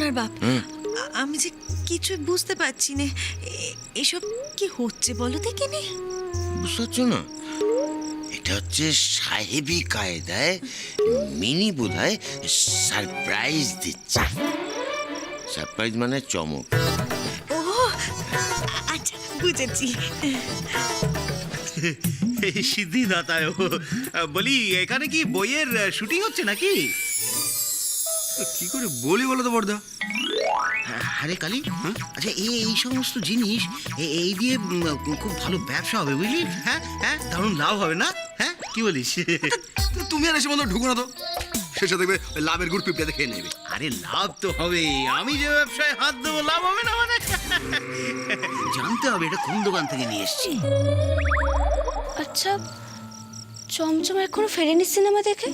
কর্তার বাপ, আমি যে কিছু বুঝতে পারছি না, এসব কি হচ্ছে বলো দেখে নে। বুঝতে পারছো না? এটা হচ্ছে সাহেবি কায়দায় মিনি বোধহয় সারপ্রাইজ দিচ্ছে। সারপ্রাইজ মানে চমক। ও আচ্ছা, বুঝেছি। সিদ্ধিদাতায় বলি, এখানে কি বইয়ের শুটিং হচ্ছে নাকি? কি করে বলি বলো তো বড়দা? আরে কালী, আচ্ছা এই সমস্ত জিনিস এই দিয়ে খুব ভালো ব্যবসা হবে বুঝলি? হ্যাঁ হ্যাঁ, দারুণ লাভ হবে না? হ্যাঁ কি বলিস? তুমি আর এসে বন্ধু ঢুকো না তো, শেষে দেখবে লাভের গুড় পিঁপড়ে খেয়ে নেবে। আরে লাভ তো হবে, আমি যে ব্যবসায় হাত দেবো লাভ হবে না মানে? জানতে হবে এটা কোন দোকান থেকে নিয়ে এসছি। আচ্ছা, চমচম এখনো ফেরেনি সিনেমা দেখে?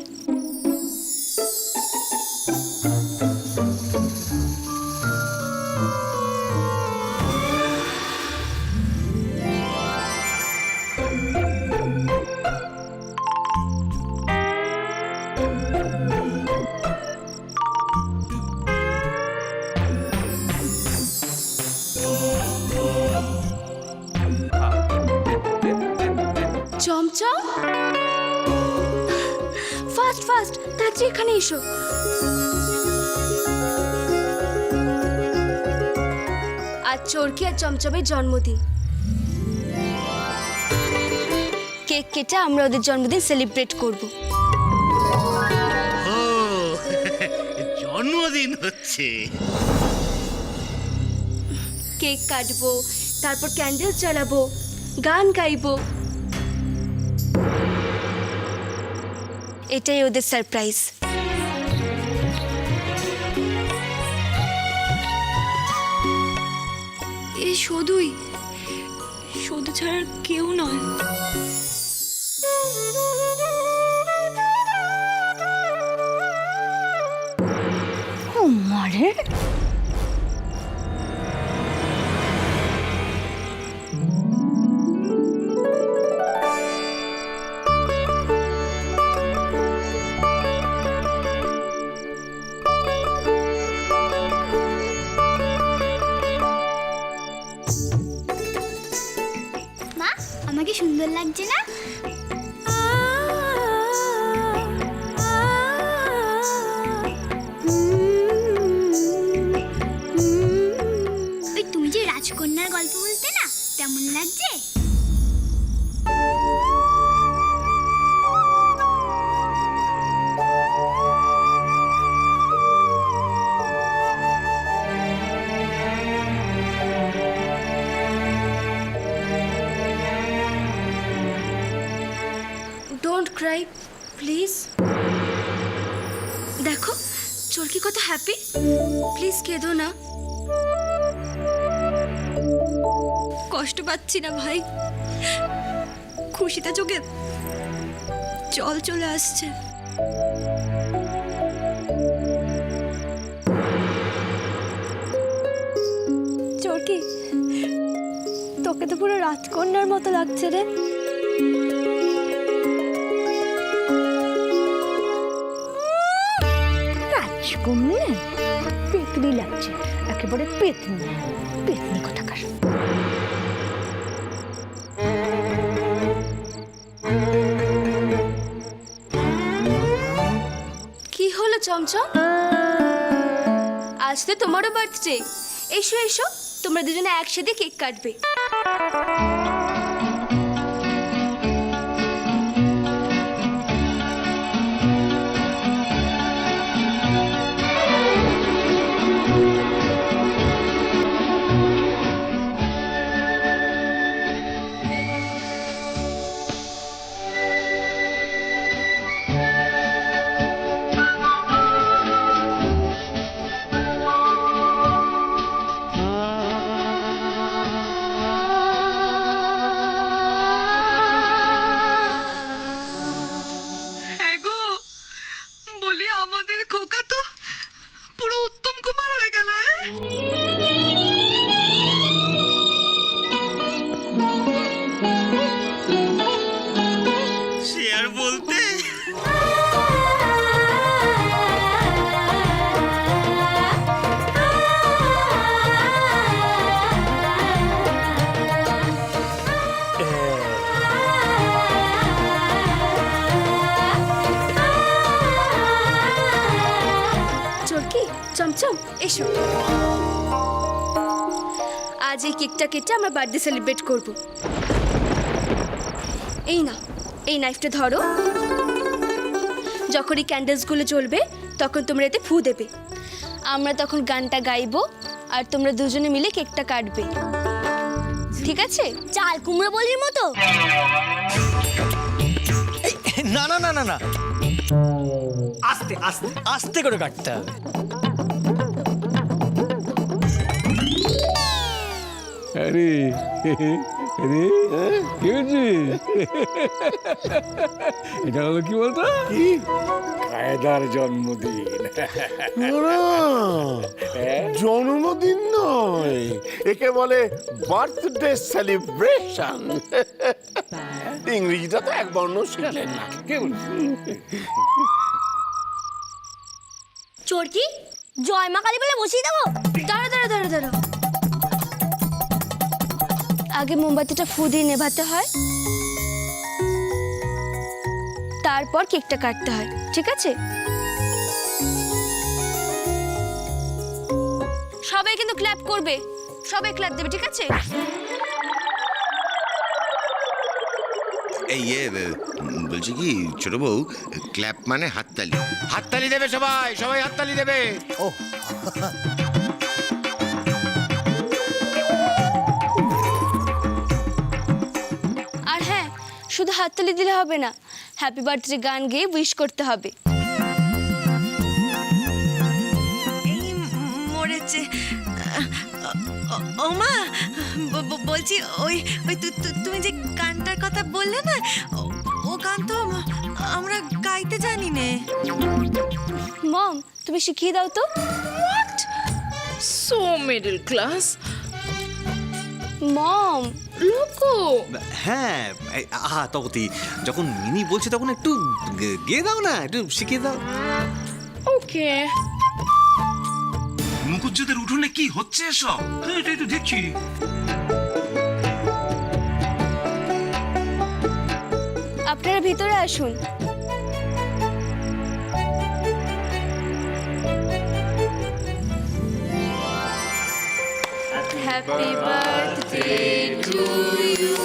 চমচম, ফাস্ট ফাস্ট তাড়াতাড়ি এখানে এসো। আজ চোরকি আর চমচমের জন্মদিন। কেক কেটে আমরা ওদের জন্মদিন সেলিব্রেট করব। ও জন্মদিন হচ্ছে। কেক কাটবো, তারপর ক্যান্ডেল জ্বালাবো, গান গাইবো। এটাই ওদের সারপ্রাইজ। এ শুধুই, শুধু ছাড়া কেউ নয়। মারে মা, আমাকে সুন্দর লাগছে না? ওই তুমি যে রাজকন্যার গল্প বলতে না, তেমন লাগছে। Don't Cry please. দেখো চোরকি কত হ্যাপি। প্লিজ কেঁদো না। কষ্ট পাচ্ছি না ভাই, খুশিতে চোখে জল চলে আসছে। চোরকি, তোকে তো পুরো রাজকন্যার মতো লাগছে রে। রাজকন্যা পেতনি লাগছে, একেবারে পেতনি, পেতনি কোথাকার। কি হলো চমচম? আজ তো তোমারও বার্থডে। এসো এসো, তোমরা দুজনে একসাথে কেক কাটবে। চমচম এসো, আজ এই কেকটা কেটে আমরা বার্থডে সেলিব্রেট করব। এই না, এই নাইফটা ধরো। যখন এই ক্যান্ডেলসগুলো জ্বলবে তখন তোমরা এতে ফু দেবে। আমরা তখন গানটা গাইবো আর তোমরা দুজনে মিলে কেকটা কাটবে, ঠিক আছে? চাল কুমড়ো বলির মতো। না না না না না, আস্তে আস্তে আস্তে করে কাটতে হবে। আরে আরে কি হচ্ছে? এটা হলো কি বলতো? কায়দার জন্মদিন। জন্মদিন নয়, একে বলে বার্থডে সেলিব্রেশন। ইংরেজিটা তো এক বর্ণ শিখলেন না। কে বলছে? চোরকি জয় মা কালী বলে বসিয়ে দেবো। দাঁড়া দাঁড়া দাঁড়া দাঁড়া, আগে মোমবাতিটা ফু দিয়ে নেভাতে হয়, তারপর কেকটা কাটতে হয়, ঠিক আছে? সবাই কিন্তু ক্ল্যাপ করবে, সবাই ক্ল্যাপ দেবে, ঠিক আছে? এই বলছি কি ছোট বউ, ক্ল্যাপ মানে হাততালি। হাততালি দেবে সবাই, সবাই হাততালি দেবে। ও আর হ্যাঁ, শুধু হাততালি দিলে হবে না, হ্যাপি বার্থডে গান গেয়ে উইশ করতে হবে। এই মরেছে। ওমা, বলছি ওই ওই তুমি যে গানটার কথা বললে না, ও গান তো আমরা গাইতে জানি নে। মম, তুমি শিখিয়ে দাও তো। So middle class. মম, Loco. হ্যাঁ, আহা তপতি, যখন মিনি বলছে তখন একটু গেয়ে দাও না, একটু শিখিয়ে দাও। Okay. মুকুজ্জদের উঠোনে কি হচ্ছে এসব? এটাই তো দেখছি। আপনারা ভিতরে আসুন। Happy birthday to you,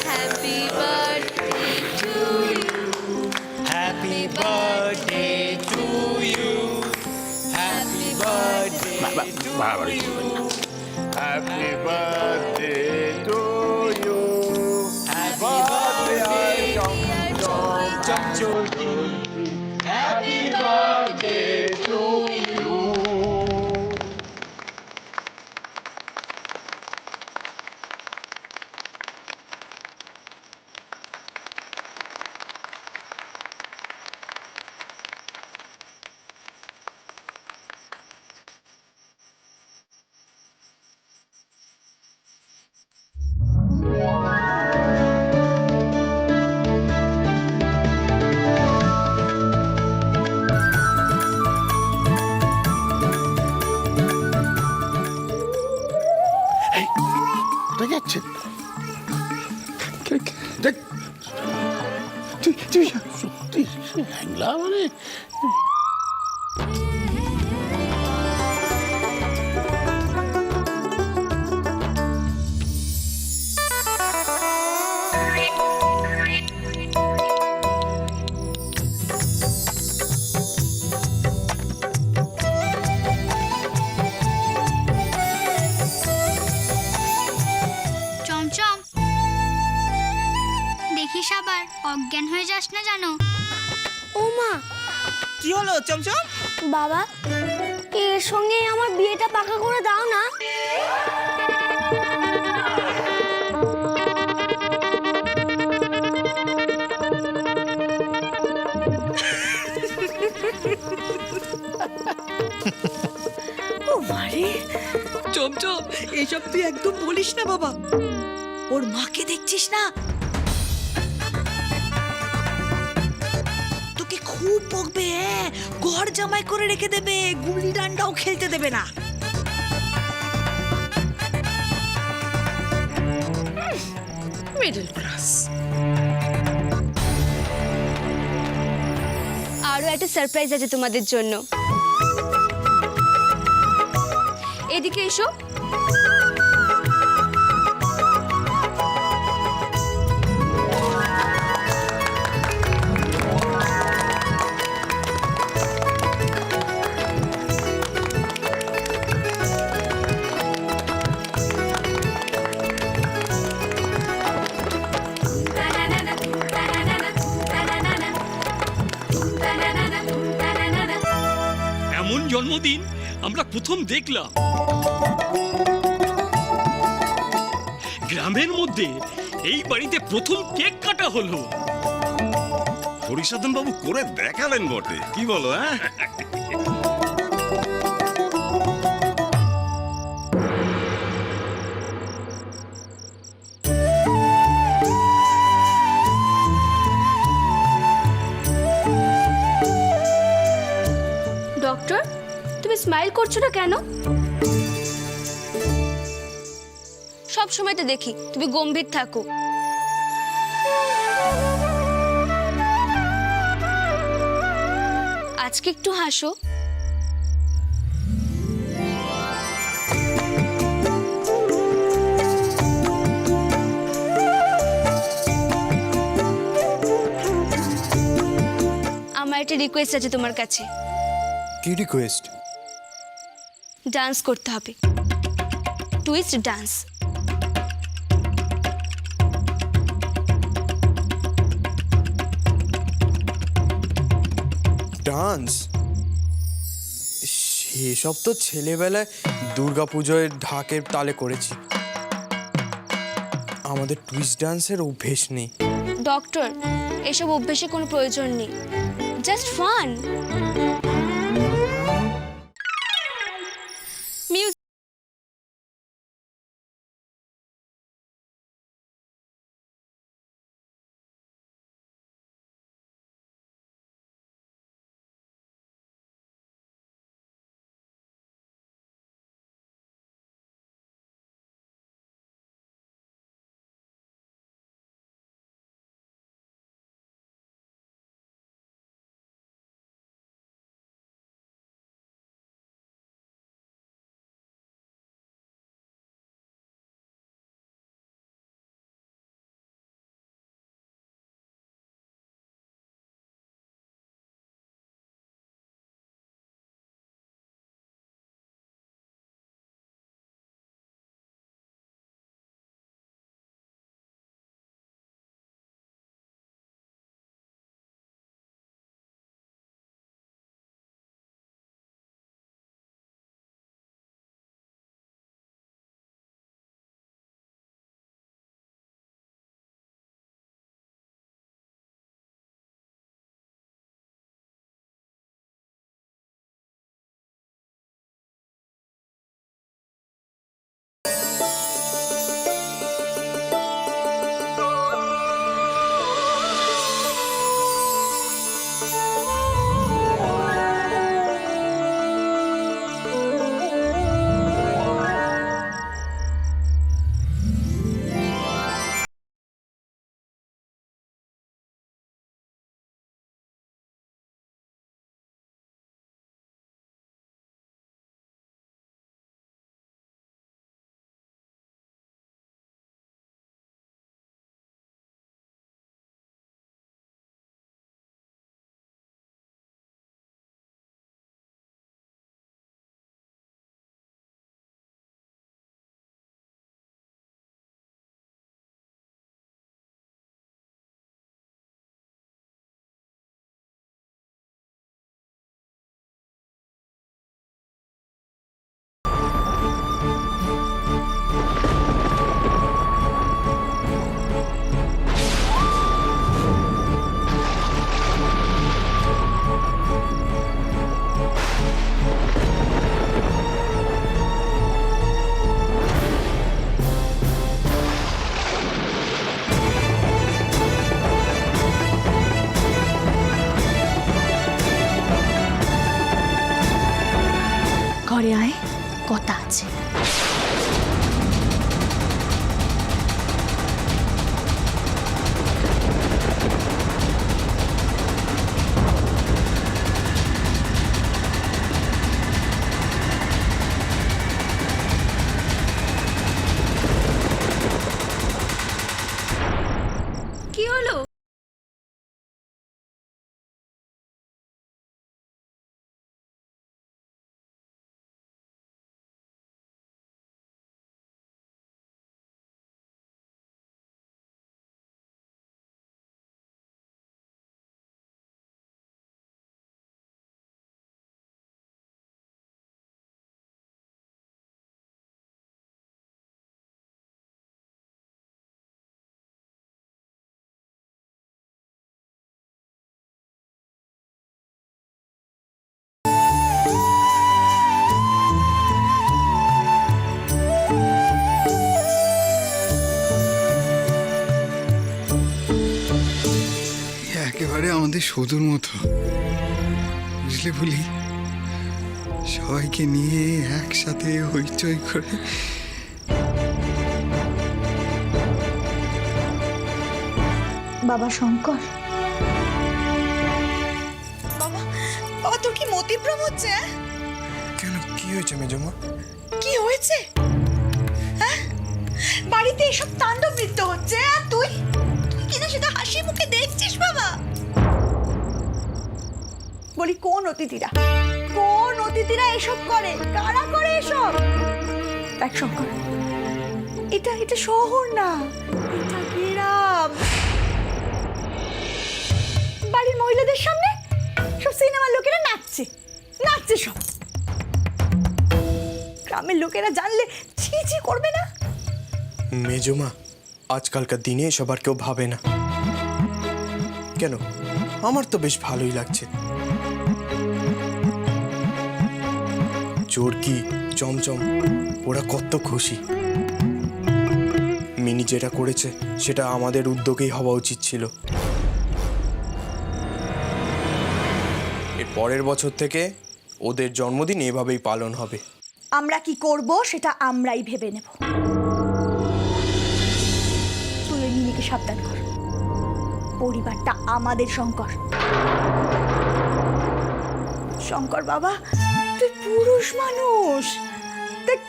happy birthday to you, happy birthday to you, happy birthday বাড়াবাড়ি করবেন না। Happy birthday to you, happy birthday চমচমচি, হ্যাপি বার্থডে টু ইউ। কোথায় যাচ্ছেন? তুই সত্যি হ্যাংলা মানে? চমচম, দেখিস আবার অজ্ঞান হয়ে যাস না জানো। ও মা, কি হলো চমচম? বাবা, এর সঙ্গে আমার বিয়েটা পাকা করে দাও না। ও মারে, চমচম এইসব তুই একদম বলিস না বাবা। ওর মাকে দেখছিস না, তোকে খুব বকবে। ঘর জামাই করে রেখে দেবে, গুলি ডান্ডাও খেলতে দেবে না। Middle class. আরো একটা সারপ্রাইজ আছে তোমাদের জন্য। এদিকে এসো। এমন জন্মদিন আমরা প্রথম দেখলাম। গ্রামের মধ্যে এই বাড়িতে প্রথম কেক কাটা হলো। হরিসাধন বাবু করে দেখালেন বটে, কি বলো? হ্যাঁ, ডক্টর, তুমি স্মাইল করছো না কেন? সব সময় তো দেখি তুমি গম্ভীর থাকো। আজকে একটু হাসো। আমার একটা রিকোয়েস্ট আছে তোমার কাছে। কি রিকোয়েস্ট? ডান্স করতে হবে, টুইস্ট ডান্স। ডান্স? সেসব তো ছেলেবেলায় দুর্গাপুজোয় ঢাকের তালে করেছি। আমাদের টুইস্ট ডান্সের অভ্যেস নেই। ডক্টর, এসব অভ্যেসে কোনো প্রয়োজন নেই, জাস্ট ফান। মিউজিক। ঘরে আয়, কথা আছে। এবারে আমাদের সৌদুর মতো, বুঝলে বলি, সবাইকে নিয়ে একসাথে হইচই করে বাবা শঙ্কর, বাবা বাবা তোর কি মতিভ্রম হচ্ছে? কেন, কি হয়েছে মেজমা? কি হয়েছে? হ্যাঁ, বাড়িতে এসব তাণ্ডব নৃত্য হচ্ছে আর তুই তুই কিনা সেটা হাসি মুখে দেখছিস বাবা। বলি কোন অতিথিরা এসব করে? কারা করে এসব? দেখ শঙ্কর, এটা শহর না, এটা গ্রাম। বাড়ির মহিলাদের সামনে সব সিনেমার লোকেরা নাচছে সব। গ্রামের লোকেরা জানলে ছি করবে না? মেজমা, আজকালকার দিনে এসব আর কেউ ভাবে না। কেন, আমার তো বেশ ভালোই লাগছে। চোরকি, চমচম, ওরা কত খুশি। মিনি যেটা করেছে সেটা আমাদের উদ্যোগেই হওয়া উচিত ছিল। এর পরের বছর থেকে ওদের জন্মদিন এভাবেই পালন হবে। আমরা কি করব সেটা আমরাই ভেবে নেব। তুই ওই মিনিকে সাবধান কর, পরিবারটা আমাদের। শঙ্কর বাবা, তুই পুরুষ মানুষ, দেখ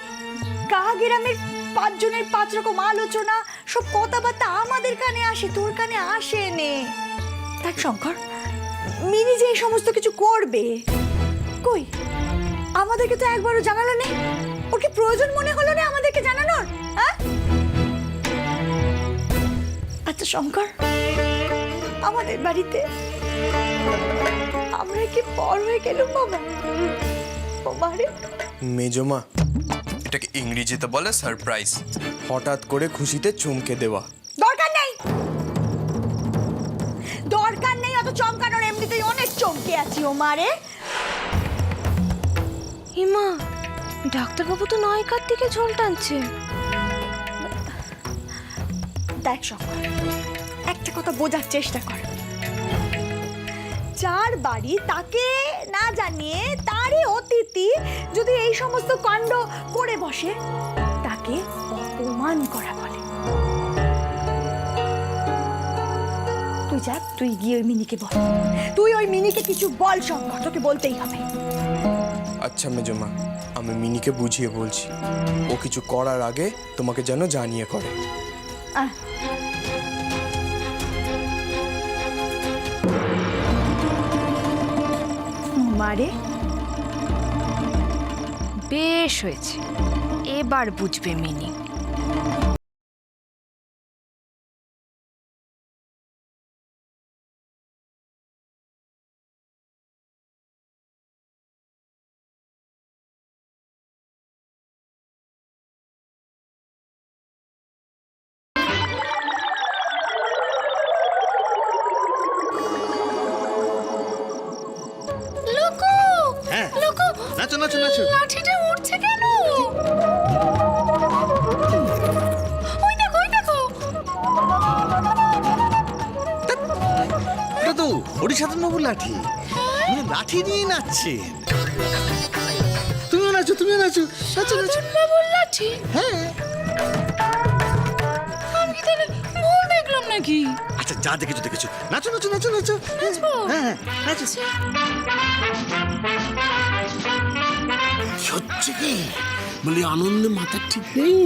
গা গ্রামের 5 জনের 5 রকম আলোচনা, সব কথাবার্তা আমাদের কানে আসে, তোর কানে আসে নে। দেখ শঙ্কর, মিনি যে এই সমস্ত কিছু করবে, কই আমাদেরকে তো একবারও জানালো নেই। ওর কি প্রয়োজন মনে হলো না আমাদেরকে জানানোর? হ্যাঁ, আচ্ছা শঙ্কর, আমাদের বাড়িতে আমরা কি পর হয়ে গেলুম বাবা? বাবারে মেজমা, এটাকে ইংরেজিতে বলে সারপ্রাইজ। হঠাৎ করে খুশিতে চমকে দেওয়া। দরকার নেই অত চমকানোর, এমনিতেই অনেক চমকে আছি ও মারে। হিমা, ডাক্তারবাবু তো নায়িকার দিকে ঝোল টানছে। দেখ শঙ্কর, একটা কথা বোঝার চেষ্টা কর। যার বাড়ি তাকে না জানিয়ে তারই অতিথি যদি এই সমস্ত কাণ্ড করে বসে, তাকে অপমান করা বলে। তুই গিয়ে ওই মিনিকে বল, তুই ওই মিনিকে কিছু বল শঙ্কর, তোকে বলতেই হবে। আচ্ছা মেজমা, আমি মিনিকে বুঝিয়ে বলছি। ও কিছু করার আগে তোমাকে যেন জানিয়ে করে। মারে বেশ হয়েছে, এবার বুঝবে মিনি। হ্যাঁ, নাচো। লাঠিটা উঠছে কেন? ওই দেখো এটা তো হরিসাধন বাবুর লাঠি। লাঠি নিয়ে নাচছে। তুমিও নাচো। বাবুর লাঠি? হ্যাঁ, আমি কি তাহলে ভুল দেখলাম নাকি? আচ্ছা যা দেখেছো। নাচো। হ্যাঁ, নাচো। সত্যি কি বলি, আনন্দে মাথা ঠিক নেই,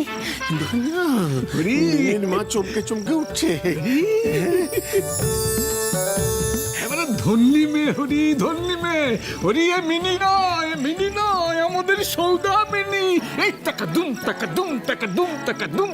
মেয়ের মা চমকে উঠছে। এবারে ধন্যি মেয়ে হরি, এ মিনি নয়, আমাদের সৌদা মিনি। এই টাকা দুম টাকা দুম।